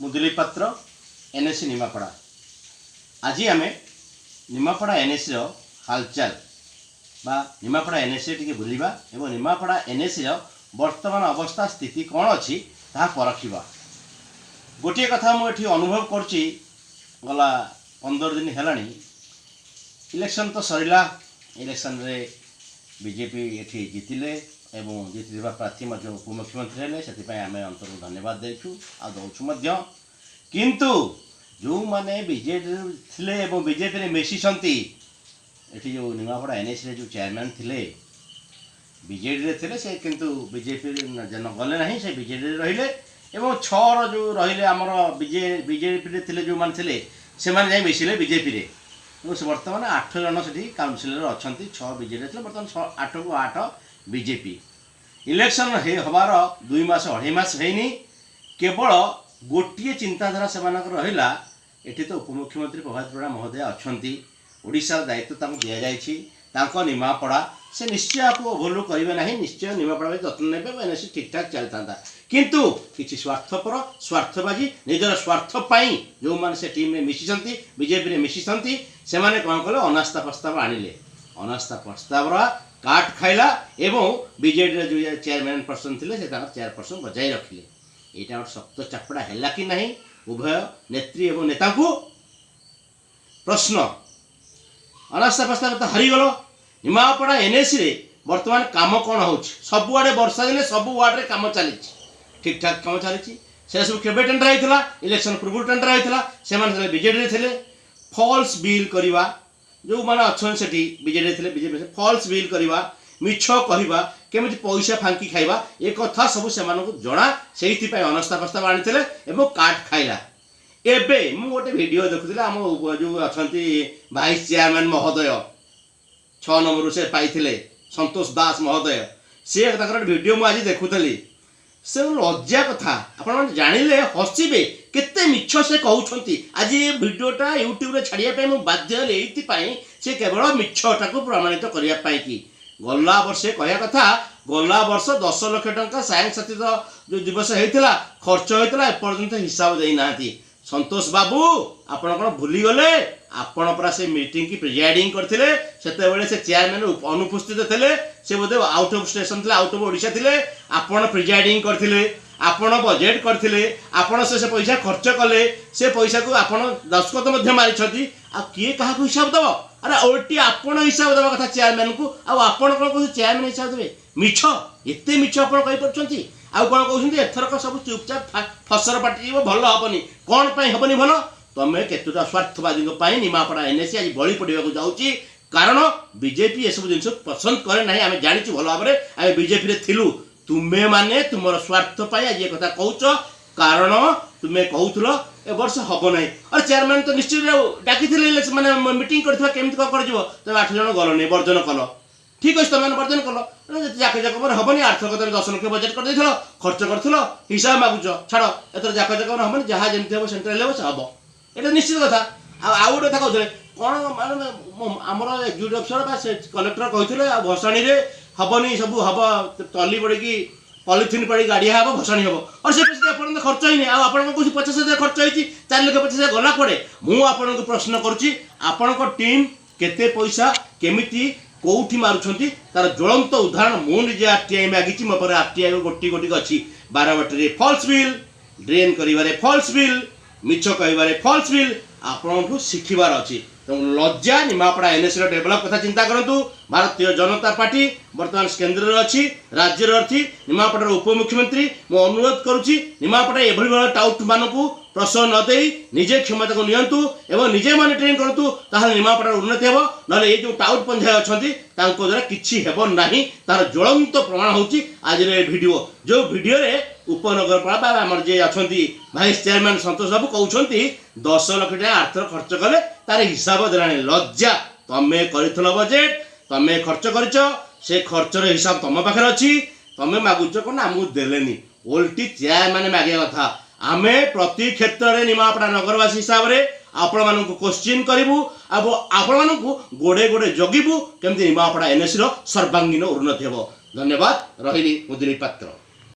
मुदुली पात्र एनएससी निमापड़ा। आज आम निमापड़ा एनएससी हालचाल बा निमापड़ा एनएससी टी बुलवा और निमापड़ा एनएससी वर्तमान अवस्था स्थिति कौन अच्छी ता परखा। गोटे कथा मुझे अनुभव करुच्ची गला 15 दिन है इलेक्शन तो सरला। इलेक्शन रे बीजेपी ये जीतिले एवं जीति प्रार्थी उपमुख्यमंत्री हेले से आम अंतर धन्यवाद देचु आ दौचु किंतु जो माने बीजेपी थिले एवं बीजेपी रे मिशिसंती एठी जो निमापड़ा एनएससी रे जो चेयरमैन थिले बीजेडी रे थिले से किंतु बीजेपी जन गले नहीं से बीजेडी रे रहिले एवं 6 जो रहिले हमर बीजेपी रे थिले जो मान थिले से माने जाई मिशिले बीजेपी रे से वर्तमान 8 जन से काउंसिलर अच्छा 6 बीजेडी थे बर्तमान 8 को 8 बीजेपी। इलेक्शन हबार 2 मास 2.5 मास है केवल गोटे चिंताधारा से रहा। ये तो उपमुख्यमंत्री प्रभात परिड़ा महोदय अच्छा ओडिशा दायित्व दि जाए निमापड़ा से निश्चय आपको ओभरलुक करेंगे ना। निश्चय निमापड़ा जत्न ने एनएससी ठीक ठाक चलता किंतु किसी स्वार्थपर स्वार्थबाजी निजर स्वार्थपाई जो मैंने से टीम में मिशिंट बीजेपी रे मिशिंट से मैंने कौन कले अनास्था प्रस्ताव आणिले। अनास्था प्रस्ताव काट खाइला एवं बीजेडी जो चेयरमैन पर्सन थे चेयरपर्सन बजाय रखिले। यहाँ गोटे शक्त चापड़ा है कि नहीं उभय नेत्री एवं नेता को प्रश्न। अनास्था प्रस्ताव तो हारीगल। निमापड़ा एनएससी रे वर्तमान काम कौन हो सबुआड़े वर्षा दिन सब वार्ड रे काम चली ठीक ठाक काम चली। से सब केबे टेंडर होता इलेक्शन पूर्व टेंडर होता से बीजेडी थे फॉल्स बिल करवा जो मैंने अच्छा से बीजेडी थे बीजेपी फॉल्स बिल करवा मिछ कहवा केमी पैसा फांकी खाइबा एक कथा सब से जना से अनास्था प्रस्ताव आनी काट खाइला। एबे मु गोटे वीडियो देखुଥିଲି आम जो अच्छा भाइस चेयरमैन महोदय 6 नंबर से पाई संतोष दास महोदय से वीडियो मुझे देखुली से लज्जा कथा आप जानिले हसबे केते मिछ से कहउछंती। आज ये वीडियोटा यूट्यूब रे छाड़िया मु बाध्य हेली से केवल मिछटा को प्रमाणित करिया पाई कि गला वर्षे कहया कथा गला वर्ष 10 लाख टंका साइंस साथी जो दिवस होता खर्च होता एपर्यंत हिसाब देना। संतोष बाबू आपण कौन भूली गले आपण परा से मीटिंग की प्रिजाइडिंग करथिले सेते से चेयरमैन अनुपस्थित थे से बोधे आउट ऑफ स्टेशन थे आउट ऑफ ओडिशा थे आपण प्रिजाइडिंग करथिले आपण बजेट करथिले आपण से पैसा खर्च कले से पैसा को आपण दस्खत मध्य मारी आ किए कहा हिसाब दब। अरे ओल्टी आपण हिसाब दबा कथा चेयरमैन को आपण कौन कह चेयरमैन हिसाब देवे मिछ एते मिछ आपण कहि परछंती आउ कौन कहते एथरक सब चुपचाप फसर पाटी भल हेनी कौन हेनी भल तुम केतुटा स्वार्थवादी निमापड़ा एनएससी आज बड़ी पड़ा जाऊँगी कारण बीजेपी ये सब जिन पसंद करे ना। आम जानी भल भाव आम बीजेपी रे थिलु तुम्हें माने तुम स्वार्थ पाई आज ये कथा कहूच कारण तुम्हें कहूल ए वर्ष हम ना। अरे चेयरमैन तो निश्चित डाकी मैंने मीटिंग करमी कौन कर 8 जन गलनी वर्जन कल ठीक अच्छे तुम वर्जन कल जाक जाकर हेनी आर्थक 10 लाख बजेट कर खर्च कर हिसाब मागुच छाड़ एथर जाक जाकर हेनी जहाँ जमी हम सेंट्रल हम से हम ये निश्चित कथा। आउ गोटे कथा कहते कौन मानने आमर एक्जिक्यूटिव अफिसर कलेक्टर कहते भसाणी हेनी सब हम तली पड़ी पॉलिथिन पड़ी गाड़िया हम भसाणी हम और से पैसा खर्च ही आप 50,000 खर्च होती 4,50,000 गला पड़े मुझे प्रश्न करुच्ची आपण टीम केते पैसा केमिति कौटी मारुंट तार ज्वलंत उदाहरण मुझे आरटीआई मागी मो पर आरटीआई गोटी गोटी अच्छी बारवाटी फॉल्स बिल ड्रेन कर फॉल्स बिल मिछ कह फॉल्स बिल आपन शिखबार अच्छी। तो लज्जा निमापड़ा एनएससी डेभलप कथा चिंता करूँ। भारतीय जनता पार्टी बर्तमान केन्द्र अच्छी राज्य अच्छी निमापड़ार उपमुख्यमंत्री मु अनुरोध करुच्ची निमापड़ा एभली टाउट मानक प्रश्रय नदे निजे क्षमता को नियंतु एवं निजे मॉनिटरिंग करतु ताहले निमापड़ार उन्नति हेबो नले ये जो टाउट पंचायत अछंती तांको द्वारा किछि हेबो नाही तार ज्वलंत प्रमाण होची आज रे वीडियो जो वीडियो रे उपनगरपालिका आमर जे अछंती भाइस चेयरमैन संतोष बाबू कहउछंती 10 लाख टका अर्थ खर्च कले तार हिसाब देलानी। लज्जा तमे करिथलो बजेट तमे खर्च करिछ से खर्चर हिसाब तुम पाखे अच्छी तुम मागुच कौन आमको देलेनी ओल्टी चेयरमैन मागे कथा आमे प्रति क्षेत्र में निमापड़ा नगरवासी हिसाब से आपण मानक क्वेश्चन करूँ आपण मानक गोड़े गोड़े जगिबू केमती निमापड़ा एनएससी सर्वांगीन उन्नति हेब। धन्यवाद रही मुदुली पात्र।